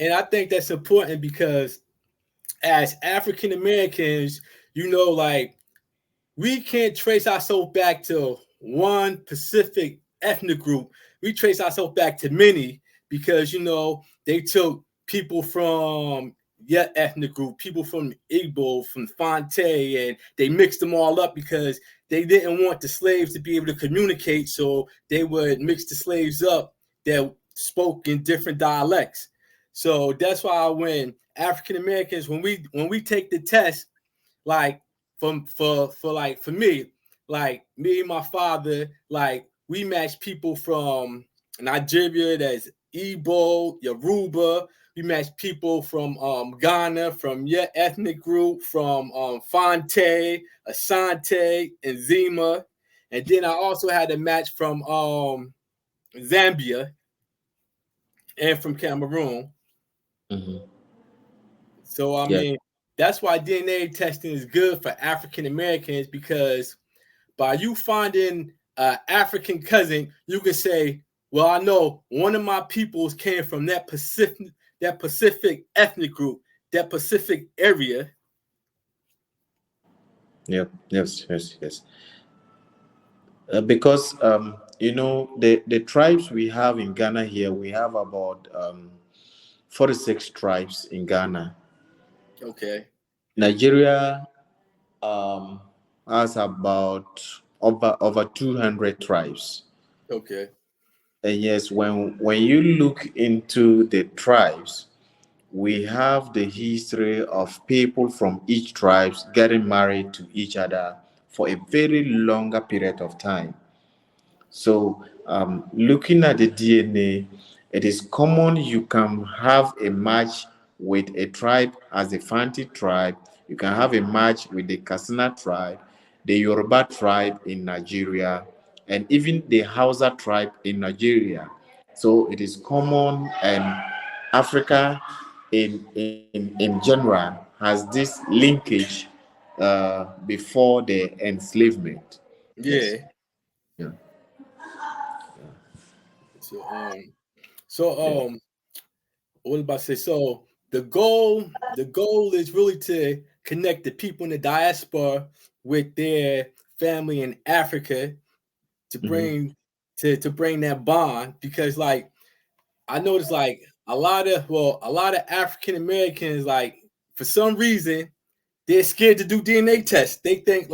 And I think that's important because as African Americans, like we can't trace ourselves back to one specific ethnic group. We trace ourselves back to many because they took people from your ethnic group, people from Igbo, from Fonte, and they mixed them all up because they didn't want the slaves to be able to communicate, so they would mix the slaves up that spoke in different dialects. So that's why when African Americans, when we take the test, like for me, like me and my father, like we match people from Nigeria, that's Igbo, Yoruba. We match people from Ghana, from your ethnic group, from Fonte, Asante, and Zima. And then I also had a match from Zambia and from Cameroon. Mhm. So I Yeah. mean, that's why DNA testing is good for African Americans because by you finding an African cousin, you can say, "Well, I know one of my peoples came from that Pacific ethnic group, that Pacific area." Yep. Yes. Yes. Yes. Because the tribes we have in Ghana here, we have about 46 tribes in Ghana. Okay. Nigeria um, has about over 200 tribes. Okay. And yes, when you look into the tribes, we have the history of people from each tribes getting married to each other for a very longer period of time. So, looking at the DNA, it is common you can have a match with a tribe as the Fanti tribe, you can have a match with the Kassina tribe, the Yoruba tribe in Nigeria, and even the Hausa tribe in Nigeria. So, it is common, and Africa in general has this linkage before the enslavement. Yes. Yeah. Yeah. So so Yeah. what was I about to say? So the goal is really to connect the people in the diaspora with their family in Africa to Mhm. bring that bond because like I noticed like a lot of African Americans like for some reason they're scared to do DNA tests. They think